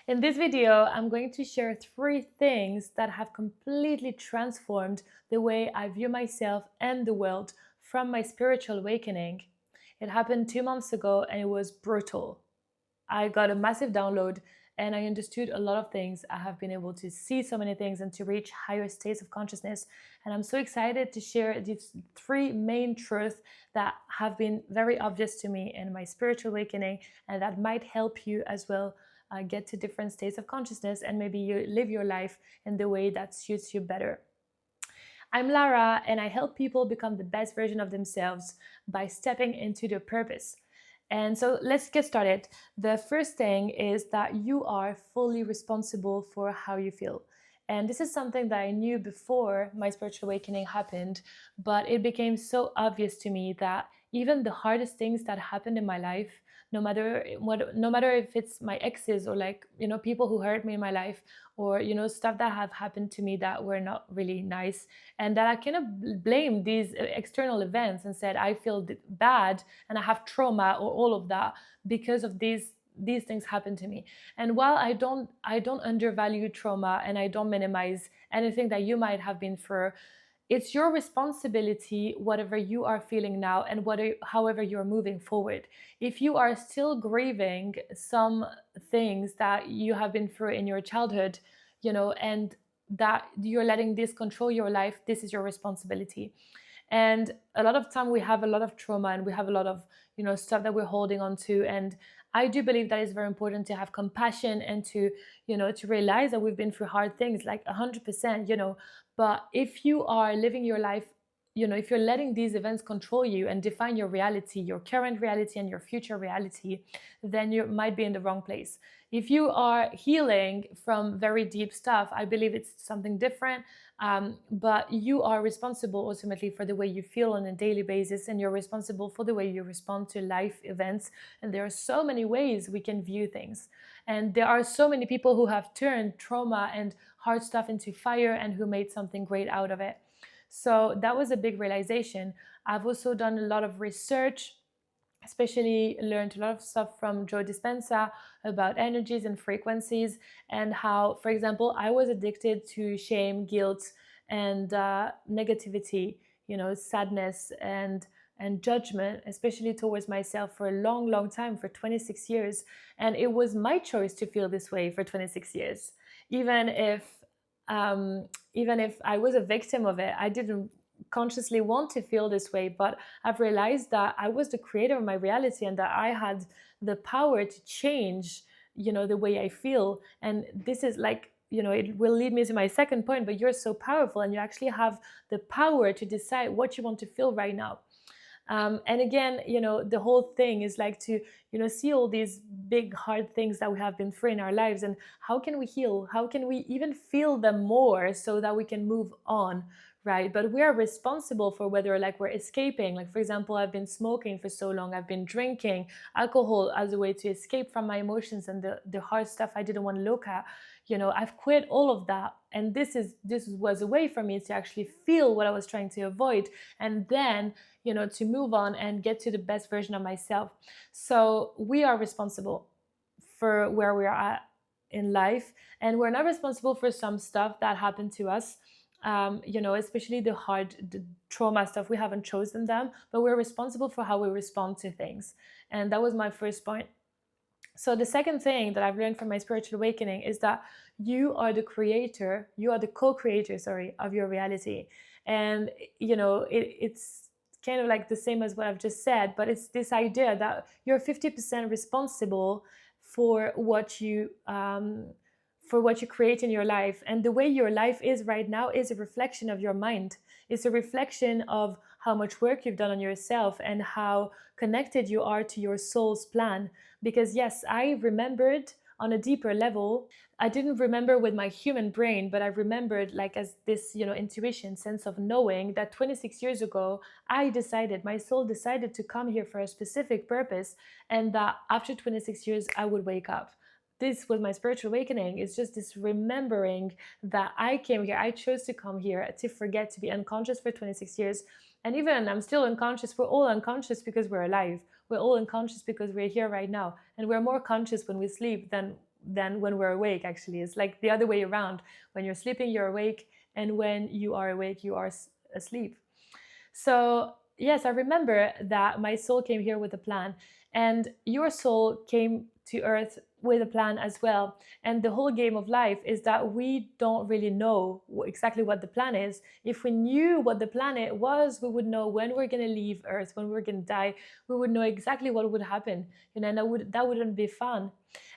In this video, I'm going to share 3 things that have completely transformed the way I view myself and the world from my spiritual awakening. It happened 2 months ago and it was brutal. I got a massive download and I understood a lot of things. I have been able to see so many things and to reach higher states of consciousness. And I'm so excited to share these 3 main truths that have been very obvious to me in my spiritual awakening and that might help you as well get to different states of consciousness and maybe you live your life in the way that suits you better. I'm Lara, and I help people become the best version of themselves by stepping into their purpose. And so let's get started. The first thing is that you are fully responsible for how you feel. And this is something that I knew before my spiritual awakening happened, but it became so obvious to me that even the hardest things that happened in my life, no matter if it's my exes or people who hurt me in my life, or stuff that have happened to me that were not really nice, and that I kind of blame these external events and said I feel bad and I have trauma or all of that because of these things happen to me. And while I don't undervalue trauma and I don't minimize anything that you might have been through, it's your responsibility, whatever you are feeling now and however you're moving forward. If you are still grieving some things that you have been through in your childhood, and that you're letting this control your life, this is your responsibility. And a lot of time we have a lot of trauma and we have a lot of stuff that we're holding on to. And I do believe that it's very important to have compassion and to realize that we've been through hard things, like 100%. But if you are living your life, if you're letting these events control you and define your reality, your current reality and your future reality, then you might be in the wrong place. If you are healing from very deep stuff, I believe it's something different. But you are responsible ultimately for the way you feel on a daily basis, and you're responsible for the way you respond to life events. And there are so many ways we can view things. And there are so many people who have turned trauma and hard stuff into fire and who made something great out of it. So that was a big realization. I've also done a lot of research, especially learned a lot of stuff from Joe Dispenza about energies and frequencies, and how, for example, I was addicted to shame, guilt, and negativity, sadness and judgment, especially towards myself, for a long, long time, for 26 years. And it was my choice to feel this way for 26 years, even if um, even if I was a victim of it. I didn't consciously want to feel this way, but I've realized that I was the creator of my reality and that I had the power to change, the way I feel. And this is it will lead me to my second point, but you're so powerful and you actually have the power to decide what you want to feel right now. And again, the whole thing is like to, see all these big, hard things that we have been through in our lives, and how can we heal? How can we even feel them more so that we can move on, right? But we are responsible for whether we're escaping. Like, for example, I've been smoking for so long. I've been drinking alcohol as a way to escape from my emotions and the hard stuff I didn't want to look at. I've quit all of that. And this was a way for me to actually feel what I was trying to avoid. And then to move on and get to the best version of myself. So we are responsible for where we are at in life, and we're not responsible for some stuff that happened to us. Especially the trauma stuff, we haven't chosen them, but we're responsible for how we respond to things. And that was my first point. So the second thing that I've learned from my spiritual awakening is that you are the co-creator, of your reality. And it's kind of like the same as what I've just said, but it's this idea that you're 50% responsible for what you create in your life. And the way your life is right now is a reflection of your mind. It's a reflection of how much work you've done on yourself and how connected you are to your soul's plan. Because yes, I remembered on a deeper level. I didn't remember with my human brain, but I remembered as this, intuition, sense of knowing that 26 years ago, my soul decided to come here for a specific purpose, and that after 26 years, I would wake up. This was my spiritual awakening. It's just this remembering that I came here, I chose to come here to forget, to be unconscious for 26 years. And even I'm still unconscious. We're all unconscious because we're alive. We're all unconscious because we're here right now. And we're more conscious when we sleep than than when we're awake. Actually, it's like the other way around. When you're sleeping, you're awake, and when you are awake, you are asleep. So yes, I remember that my soul came here with a plan, and your soul came to earth with a plan as well. And the whole game of life is that we don't really know exactly what the plan is. If we knew what the planet was, we would know when we're going to leave earth, when we're going to die. We would know exactly what would happen, and that wouldn't be fun.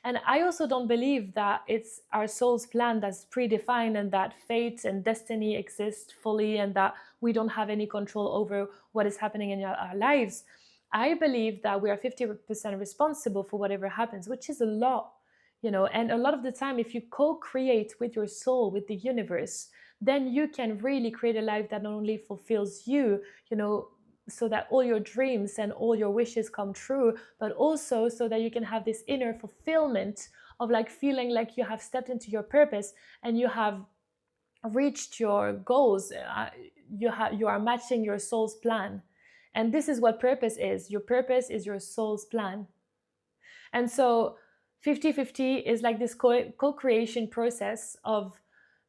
And I also don't believe that it's our soul's plan that's predefined, and that fate and destiny exist fully, and that we don't have any control over what is happening in our lives. I believe that we are 50% responsible for whatever happens, which is a lot, and a lot of the time, if you co-create with your soul, with the universe, then you can really create a life that not only fulfills you, so that all your dreams and all your wishes come true, but also so that you can have this inner fulfillment of like feeling like you have stepped into your purpose and you have reached your goals. You are matching your soul's plan. And this is what purpose is. Your purpose is your soul's plan. And so 50-50 is like this co-creation process of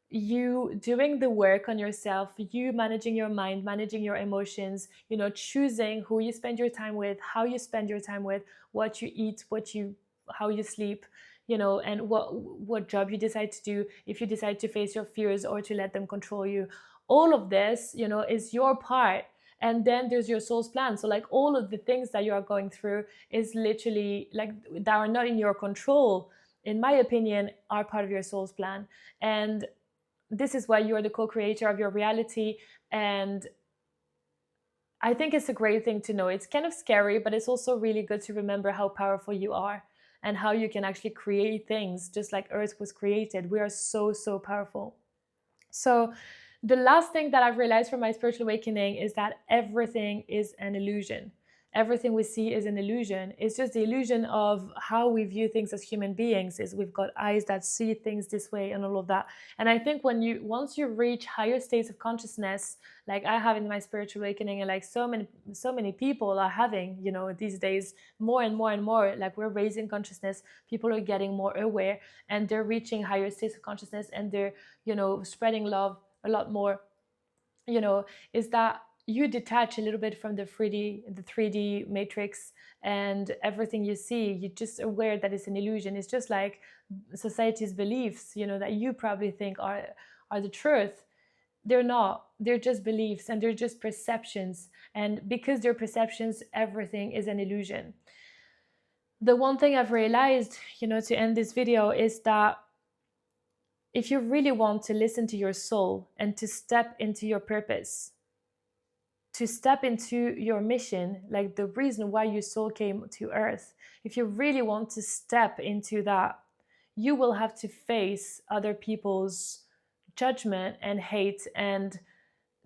you doing the work on yourself, you managing your mind, managing your emotions, choosing who you spend your time with, how you spend your time with, what you eat, how you sleep, and what job you decide to do, if you decide to face your fears or to let them control you. All of this, is your part. And then there's your soul's plan. So like all of the things that you are going through is literally like that are not in your control, in my opinion, are part of your soul's plan. And this is why you are the co-creator of your reality. And I think it's a great thing to know. It's kind of scary, but it's also really good to remember how powerful you are and how you can actually create things just like Earth was created. We are so, so powerful. So the last thing that I've realized from my spiritual awakening is that everything is an illusion. Everything we see is an illusion. It's just the illusion of how we view things as human beings. Is we've got eyes that see things this way and all of that. And I think once you reach higher states of consciousness, like I have in my spiritual awakening, and like so many people are having, these days, more and more and more, like we're raising consciousness, people are getting more aware, and they're reaching higher states of consciousness, and they're, spreading love a lot more, is that you detach a little bit from the 3D matrix, and everything you see, you're just aware that it's an illusion. It's just like society's beliefs, that you probably think are the truth. They're not. They're just beliefs, and they're just perceptions. And because they're perceptions, everything is an illusion. The one thing I've realized, to end this video, is that if you really want to listen to your soul and to step into your purpose, to step into your mission, like the reason why your soul came to earth, if you really want to step into that, you will have to face other people's judgment and hate and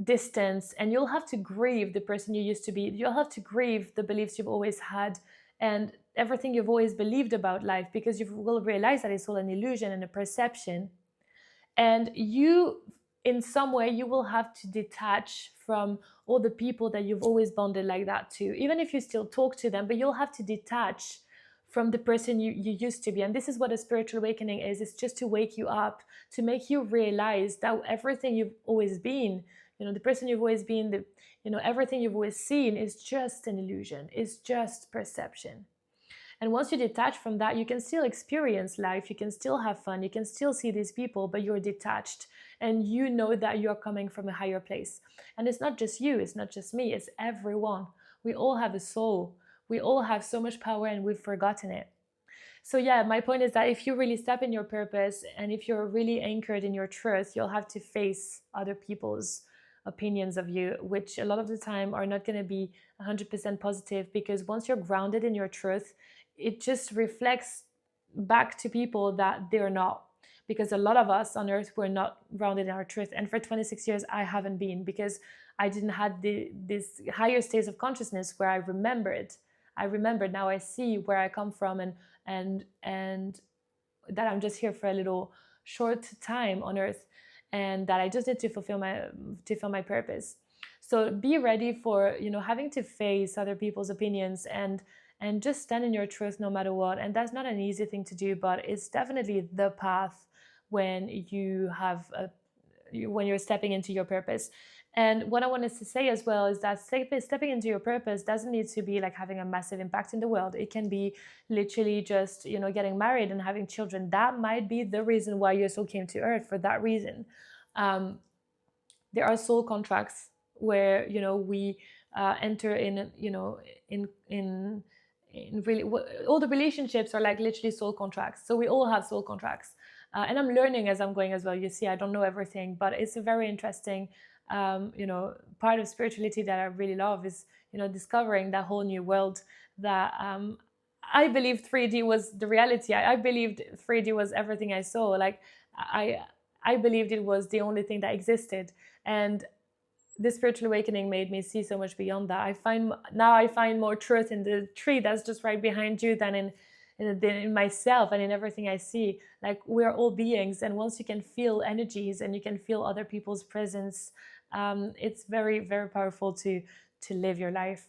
distance, and you'll have to grieve the person you used to be. You'll have to grieve the beliefs you've always had and everything you've always believed about life, because you will realize that it's all an illusion and a perception. And you, in some way, you will have to detach from all the people that you've always bonded like that to, even if you still talk to them, but you'll have to detach from the person you used to be. And this is what a spiritual awakening is. It's just to wake you up, to make you realize that everything you've always been, the person you've always been, everything you've always seen is just an illusion, is just perception. And once you detach from that, you can still experience life, you can still have fun, you can still see these people, but you're detached, and you know that you're coming from a higher place. And it's not just you, it's not just me, it's everyone. We all have a soul. We all have so much power, and we've forgotten it. So yeah, my point is that if you really step in your purpose, and if you're really anchored in your truth, you'll have to face other people's opinions of you, which a lot of the time are not going to be 100% positive, because once you're grounded in your truth, it just reflects back to people that they're not. Because a lot of us on earth, we're not grounded in our truth. And for 26 years, I haven't been, because I didn't have this higher states of consciousness where I remembered. Now I see where I come from, and that I'm just here for a little short time on earth, and that I just need to fulfill my purpose. So be ready for, having to face other people's opinions, and and just stand in your truth no matter what. And that's not an easy thing to do, but it's definitely the path when you have when you're stepping into your purpose. And what I wanted to say as well is that stepping into your purpose doesn't need to be like having a massive impact in the world. It can be literally just, getting married and having children. That might be the reason why your soul came to earth, for that reason. Um, there are soul contracts where, we enter in, in really, all the relationships are like literally soul contracts. So we all have soul contracts. And I'm learning as I'm going as well. You see, I don't know everything, but it's a very interesting, part of spirituality that I really love is, discovering that whole new world that I believed 3D was the reality. I believed 3D was everything I saw. Like I, I believed it was the only thing that existed. And the spiritual awakening made me see so much beyond that. I find more truth in the tree that's just right behind you than in myself and in everything I see. Like, we're all beings, and once you can feel energies and you can feel other people's presence, it's very, very powerful to live your life.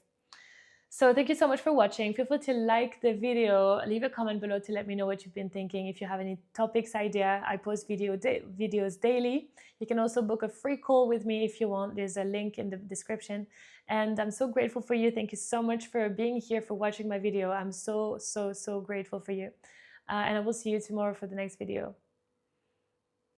So thank you so much for watching. Feel free to like the video, leave a comment below to let me know what you've been thinking. If you have any topics idea, I post videos daily. You can also book a free call with me if you want. There's a link in the description. And I'm so grateful for you. Thank you so much for being here, for watching my video. I'm so, so, so grateful for you. And I will see you tomorrow for the next video.